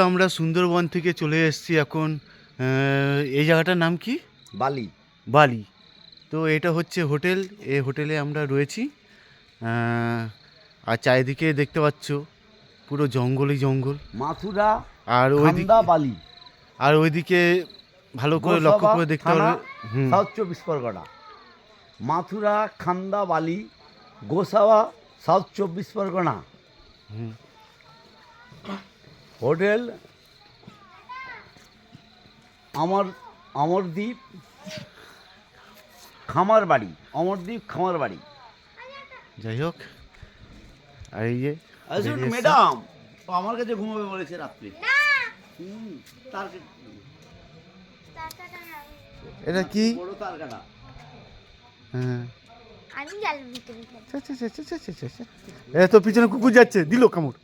আমরা সুন্দরবন থেকে চলে এসেছি এখন। এই জায়গাটার নাম কি? বালি। বালি। তো এটা হচ্ছে হোটেল। এই হোটেলে আমরা রয়েছি। আর চারিদিকে দেখতে পাচ্ছ পুরো জঙ্গলই জঙ্গল। মাথুরা আর ওইদিকে খান্দা বালি, ভালো করে লক্ষ্য গোসাবা করে দেখতে থানা, পারবে। হুম। সাউথ 24 পরগনা। মাথুরা খান্দা বালি, গোসাবা, সাউথ 24 পরগনা। হুম। হোটেল অমরদ্বীপ খামার বাড়ি, অমরদ্বীপ খামার বাড়ি। যাই হোক, আর এই যে আসুন বেরিয়ে এসছে। ম্যাডাম, ও আমার কাছে ঘুমাবে বলেছে রাত্রে। তার এটা কি? বড় তার কাটা। হ্যাঁ। আমি জাল ভিতরে এ তো পিছনে কুকুর যাচ্ছে, দিল কামড়।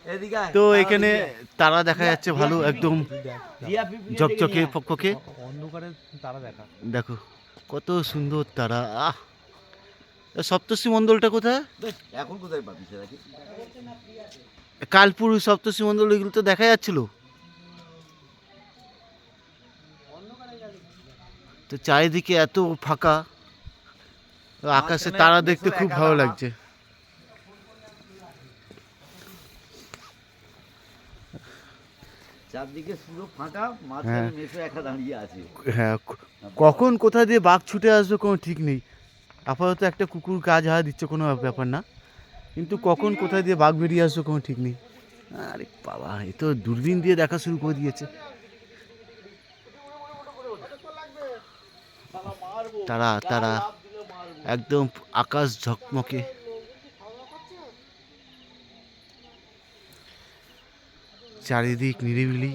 এদিকে আয়, তো তারা এখানে দিকে। তারা দেখা যাচ্ছে ভালো, একদম রিয়া পিপলিকে ঝকঝকে ডেকে নিয়ে আয়। ফকফকে। অন্ধকারে তারা দেখা। দেখো কত সুন্দর তারা। সপ্তর্ষি মণ্ডলটা কোথায়? বেশ, এখন কোথায় পাবি সেটাকে? কালপুর সপ্তর্ষি মণ্ডল এগুলো তো দেখা যাচ্ছিল। তো চারিদিকে এত ফাঁকা, তো আকাশে মাঝখানে তারা দেখতে মেসো খুব একা ভালো দাঁড়া। লাগছে। চারদিকে পুরো ফাঁকা, মাঝখানে হ্যাঁ। মেসো একা দাঁড়িয়ে আছে। হ্যাঁ, কখন কোথা দিয়ে বাঘ ছুটে আসবে কোনো ঠিক নেই। আপাতত একটা কুকুর গা ঝাড়া দিচ্ছে, কোনো ব্যাপার না, কিন্তু কখন কোথা দিয়ে বাঘ বেরিয়ে আসবে কোনো ঠিক নেই। আরে বাবা, এ তো দূরবীন দিয়ে দেখা শুরু করে দিয়েছে। তারা তারা একদম আকাশ ঝকমকে। চারিদিক নিরিবিলি।